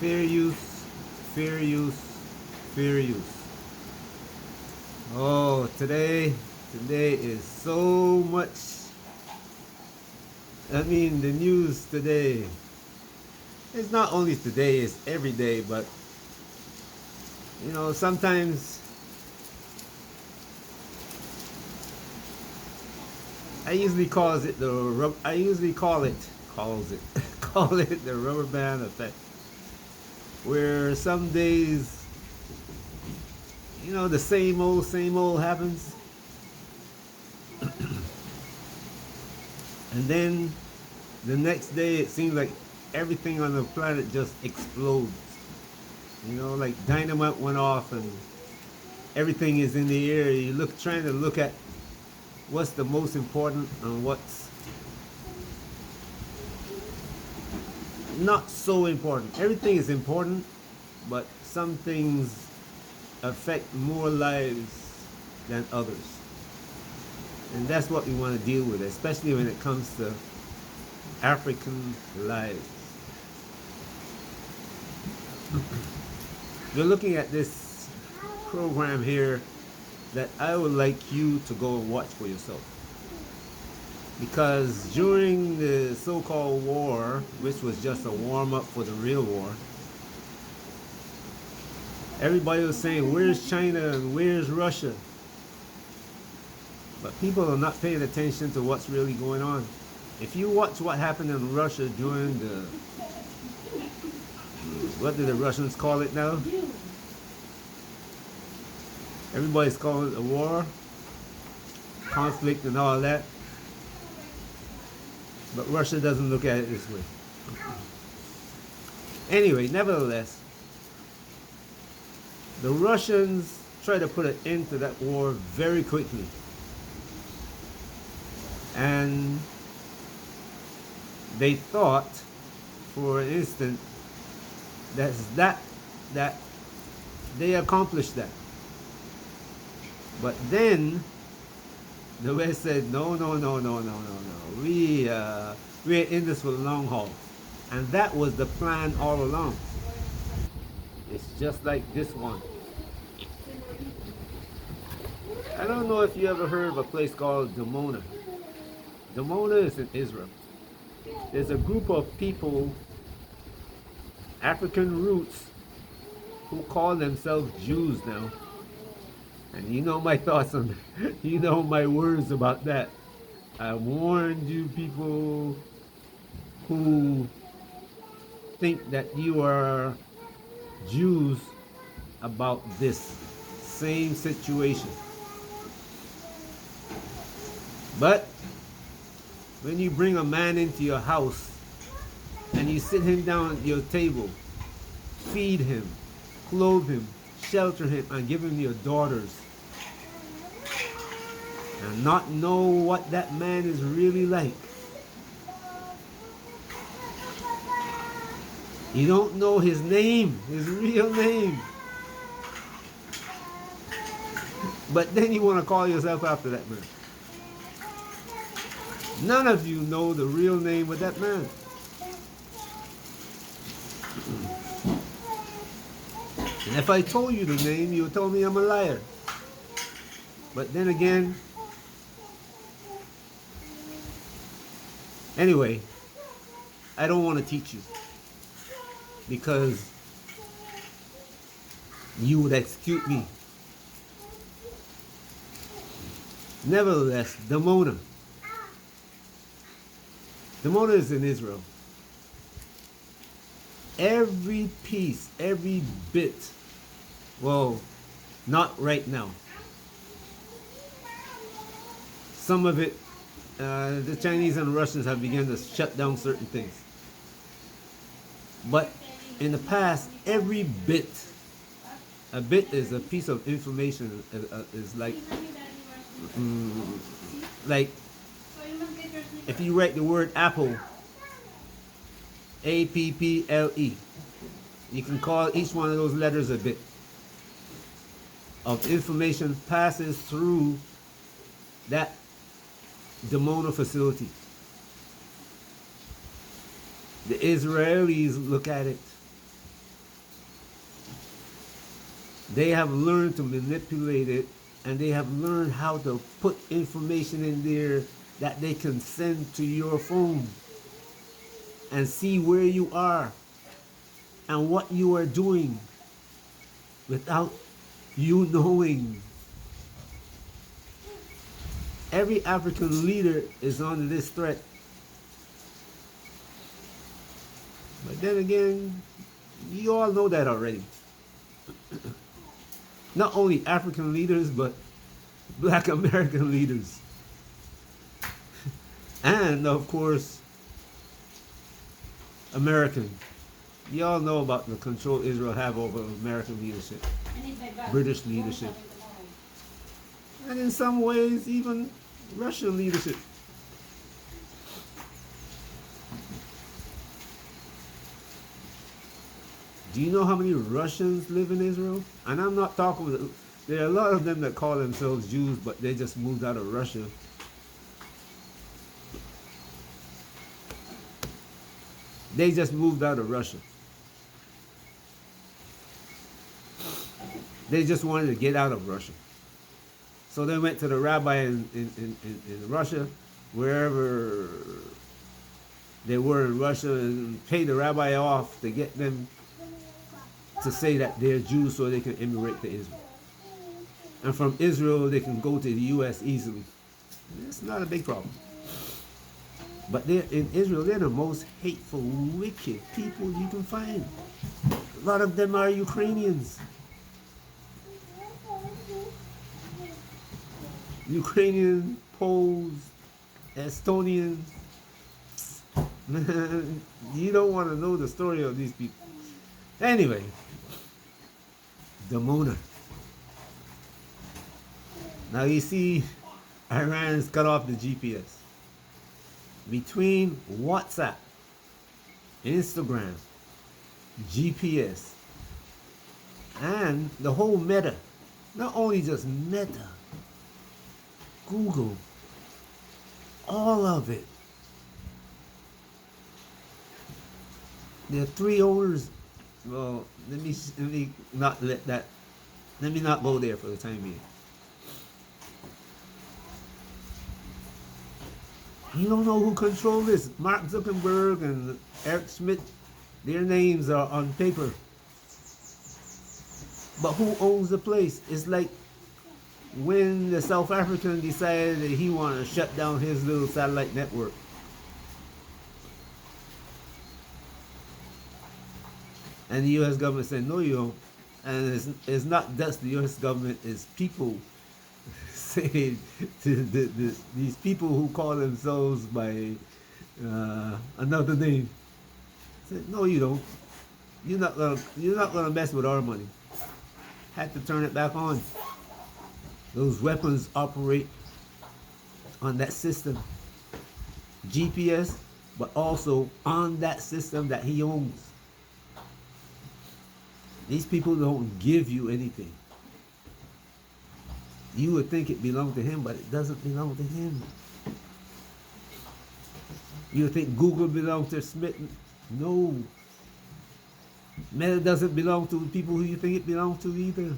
Fair use, fair use, fair use. Oh, today is so much. I mean, the news today. It's not only today; it's every day. But sometimes I usually calls it the. I usually calls it call it the rubber band effect, where some days the same old happens, and then the next day it seems like everything on the planet just explodes. Like dynamite went off and everything is in the air. You trying to look at what's the most important and what's not so important. Everything is important, but some things affect more lives than others. And that's what we want to deal with, especially when it comes to African lives. We're looking at this program here that I would like you to go and watch for yourself. Because during the so-called war, which was just a warm-up for the real war, everybody was saying, where's China and where's Russia? But people are not paying attention to what's really going on. If you watch what happened in Russia during the, what do the Russians call it now? Everybody's calling it a war, conflict and all that. But Russia doesn't look at it this way. Anyway, nevertheless, the Russians tried to put an end to that war very quickly. And they thought, for an instant, that they accomplished that. But then the West said, no. We're in this for the long haul. And that was the plan all along. It's just like this one. I don't know if you ever heard of a place called Dimona. Dimona is in Israel. There's a group of people, African roots, who call themselves Jews now. And you know my thoughts on that. You know my words about that. I warned you people who think that you are Jews about this same situation. But when you bring a man into your house and you sit him down at your table, feed him, clothe him, shelter him, and give him your daughters, and not know what that man is really like. You don't know his name, his real name. But then you want to call yourself after that man. None of you know the real name of that man. And if I told you the name, you would tell me I'm a liar. But then again, anyway, I don't want to teach you because you would execute me. Nevertheless, Dimona. Dimona is in Israel. Every piece, every bit, well, not right now. Some of it, the Chinese and Russians have begun to shut down certain things. But in the past, every bit, a bit is a piece of information, is like if you write the word apple, A-P-P-L-E, you can call each one of those letters a bit of information passes through that Dimona facility. The Israelis look at it They have learned to manipulate it, and they have learned how to put information in there that they can send to your phone and see where you are and what you are doing without you knowing. Every African leader is under this threat. But then again, you all know that already. Not only African leaders, but Black American leaders. And of course, American. You all know about the control Israel have over American leadership, British leadership, and in some ways even Russian leadership. Do you know how many Russians live in Israel? And I'm not talking, there are a lot of them that call themselves Jews, but they just moved out of Russia. They just moved out of Russia. They just wanted to get out of Russia. So they went to the rabbi in Russia, wherever they were in Russia, and paid the rabbi off to get them to say that they're Jews so they can immigrate to Israel. And from Israel, they can go to the U.S. easily. It's not a big problem. But they're, in Israel, they're the most hateful, wicked people you can find. A lot of them are Ukrainians. Ukrainian, Poles, Estonians. Man, you don't want to know the story of these people. Anyway, Damona. Now you see, Iran's cut off the GPS. Between WhatsApp, Instagram, GPS, and the whole Meta, not only just Meta, Google, all of it. There are three owners. Well, let me not let that. Let me not go there for the time being. You don't know who controls this. Mark Zuckerberg and Eric Schmidt, their names are on paper. But who owns the place? It's like when the South African decided that he wanted to shut down his little satellite network. And the U.S. government said, no, you don't. And it's not just the U.S. government, it's people saying to these people who call themselves by another name. Said, no, you don't. You're not gonna mess with our money. Had to turn it back on. Those weapons operate on that system, GPS, but also on that system that he owns. These people don't give you anything. You would think it belonged to him, but it doesn't belong to him. You would think Google belongs to Smith. No. Meta doesn't belong to the people who you think it belongs to either.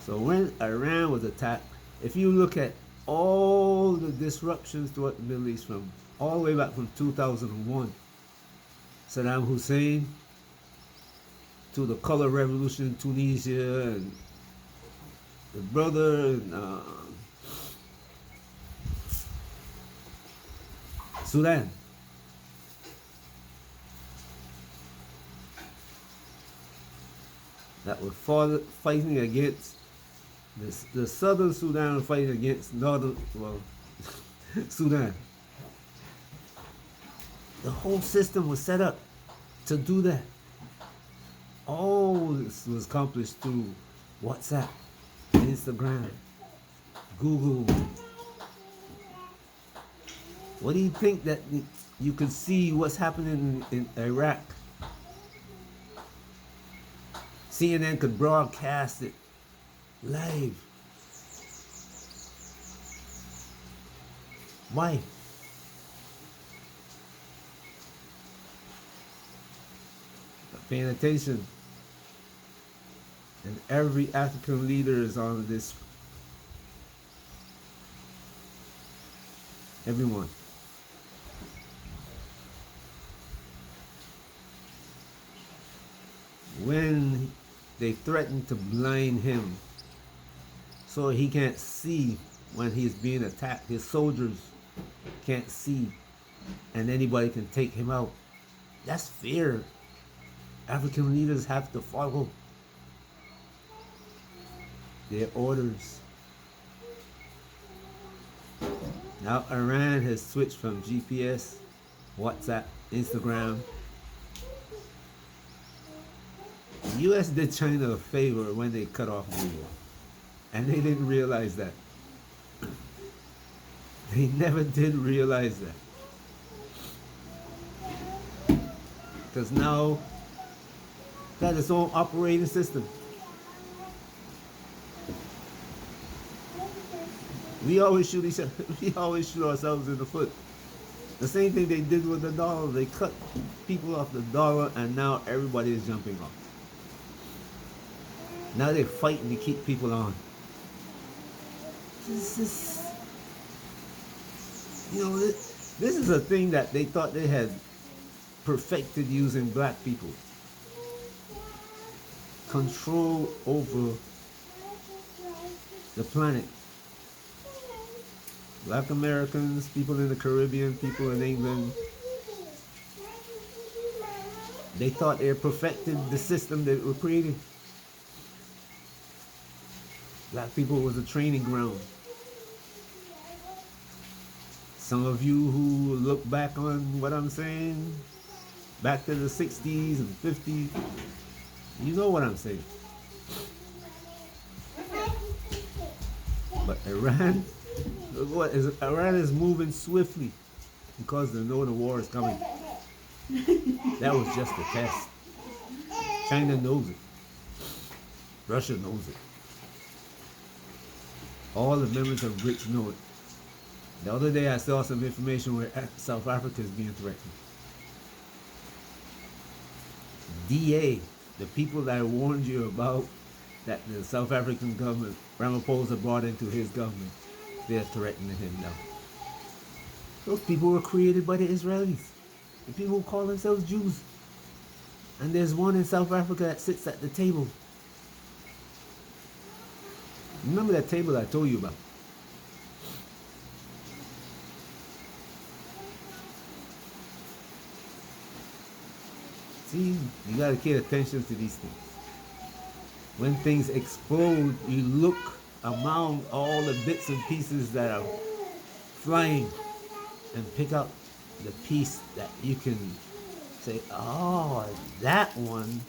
So when Iran was attacked, if you look at all the disruptions throughout the Middle East from all the way back from 2001, Saddam Hussein, to the color revolution in Tunisia, and the brother in Sudan. That were fighting against the southern Sudan, fighting against northern, well, Sudan. The whole system was set up to do that. All this was accomplished through WhatsApp, Instagram, Google. What do you think that you could see what's happening in Iraq? CNN could broadcast it live. Why? paying attention. And every African leader is on this. Everyone. When they threaten to blind him so he can't see when he's being attacked, his soldiers can't see, and anybody can take him out. That's fear. African leaders have to follow their orders. Now Iran has switched from GPS, WhatsApp, Instagram. The US did China a favor when they cut off Google, and they didn't realize that. They never did realize that. Because now got its own operating system. We always shoot each other. We always shoot ourselves in the foot. The same thing they did with the dollar. They cut people off the dollar, and now everybody is jumping off. Now they're fighting to keep people on. This is, this is a thing that they thought they had perfected using black people. Control over the planet. Black Americans, people in the Caribbean, people in England, they thought they had perfected the system they were creating. Black people was a training ground. Some of you who look back on what I'm saying, back to the 60s and 50s, you know what I'm saying. But Iran is moving swiftly because they know the war is coming. That was just a test. China knows it. Russia knows it. All the members of BRICS know it. The other day I saw some information where South Africa is being threatened. DA, the people that I warned you about, that the South African government, Ramaphosa brought into his government, they're threatening him now. Those people were created by the Israelis, the people who call themselves Jews. And there's one in South Africa that sits at the table. Remember that table I told you about? See, you gotta pay attention to these things. When things explode, you look among all the bits and pieces that are flying and pick up the piece that you can say, oh, that one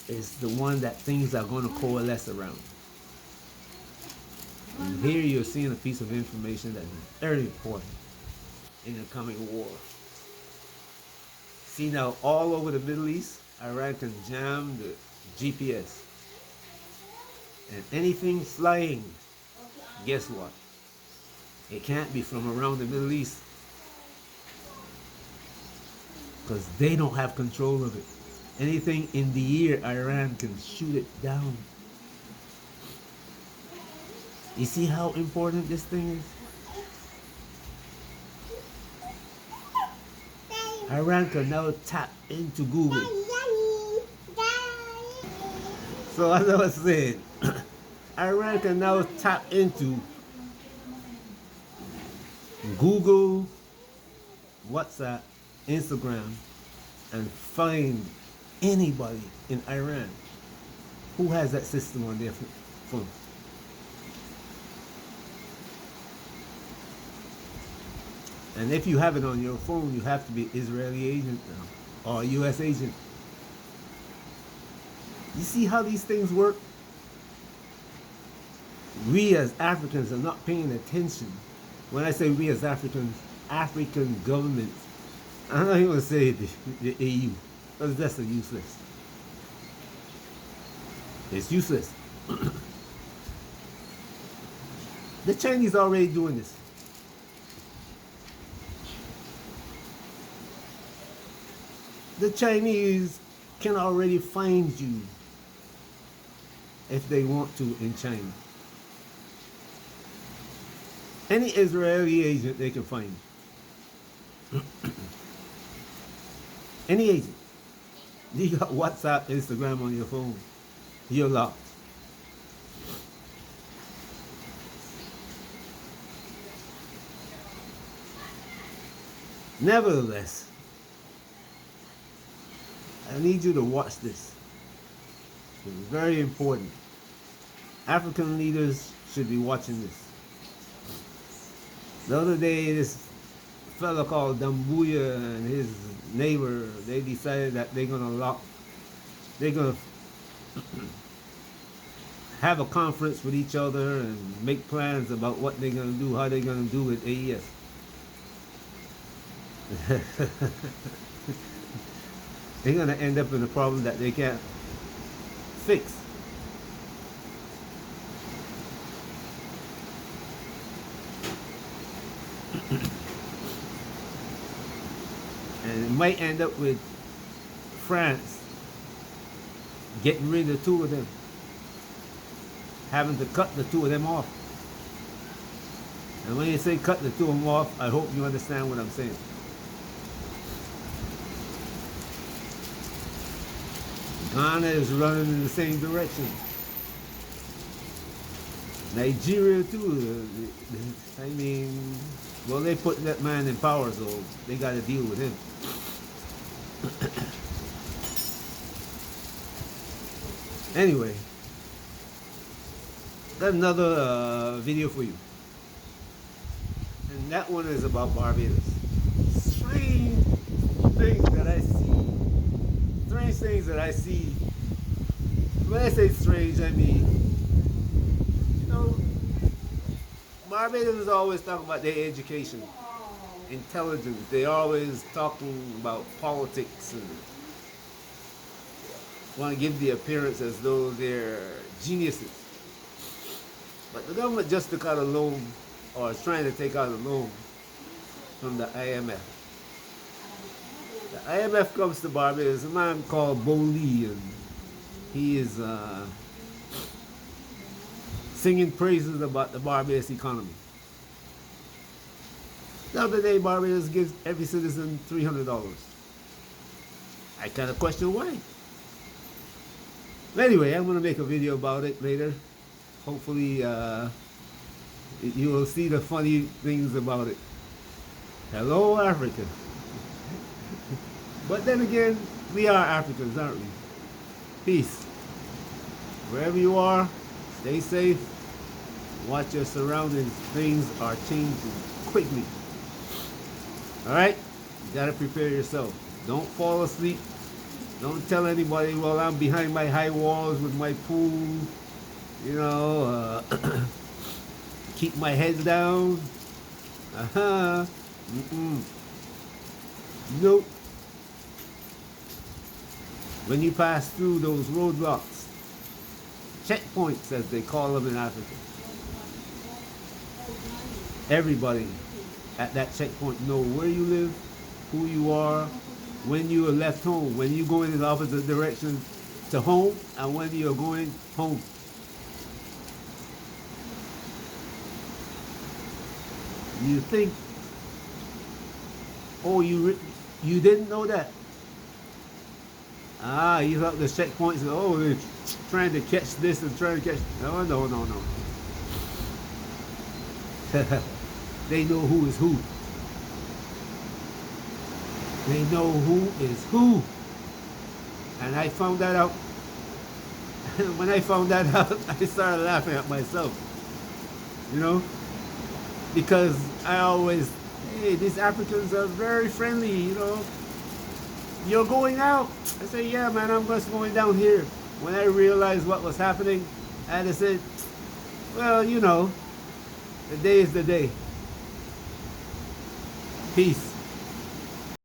is the one that things are going to coalesce around. And here you're seeing a piece of information that is very important in the coming war. See, now all over the Middle East, Iran can jam the GPS. And anything flying, guess what? It can't be from around the Middle East. Because they don't have control of it. Anything in the air, Iran can shoot it down. You see how important this thing is? Iran can now tap into Google. So as I was saying, Iran can now tap into Google, WhatsApp, Instagram, and find anybody in Iran who has that system on their phone. And if you have it on your phone, you have to be Israeli agent now, or a US agent. You see how these things work? We as Africans are not paying attention. When I say we as Africans, African governments, I'm not even going to say the AU, because that's useless. It's useless. The Chinese are already doing this. The Chinese can already find you if they want to in China. Any Israeli agent they can find. Any agent. You got WhatsApp, Instagram on your phone. You're locked. Nevertheless, I need you to watch this. It's very important. African leaders should be watching this. The other day, this fella called Dambuya and his neighbor, they decided that they're gonna have a conference with each other and make plans about what they're gonna do, how they're gonna do with AES. They're gonna end up in a problem that they can't fix. And it might end up with France getting rid of two of them, having to cut the two of them off. And when you say cut the two of them off, I hope you understand what I'm saying. Ghana is running in the same direction. Nigeria too. I mean, well, they put that man in power, so they got to deal with him. Anyway, got another video for you, and that one is about Barbados. Strange things that I see. Strange things that I see. When I say strange, I mean, you know, Barbados always talk about their education, intelligence. They always talking about politics and want to give the appearance as though they're geniuses. But the government just took out a loan, or is trying to take out a loan from the IMF. The IMF comes to Barbados. A man called Bo Lee, and he is singing praises about the Barbados economy. The other day, Barbados gives every citizen $300. I kind of question why. But anyway, I'm going to make a video about it later. Hopefully, you will see the funny things about it. Hello, Africa. But then again, we are Africans, aren't we? Peace. Wherever you are, stay safe. Watch your surroundings. Things are changing quickly. Alright? You gotta prepare yourself. Don't fall asleep. Don't tell anybody, well, I'm behind my high walls with my pool. You know, keep my head down. Nope. When you pass through those roadblocks, checkpoints as they call them in Africa, everybody at that checkpoint know where you live, who you are, when you are left home, when you go in the opposite direction to home, and when you're going home. You think, oh, you didn't know that? Ah, you thought the checkpoints, oh, they're trying to catch this and trying to catch, no. They know who is who. They know who is who. And I found that out. When I found that out, I started laughing at myself. You know? Because I always, hey, these Africans are very friendly, you know. You're going out. I say, yeah, man, I'm just going down here. When I realized what was happening, I just said, well, you know, the day is the day. Peace.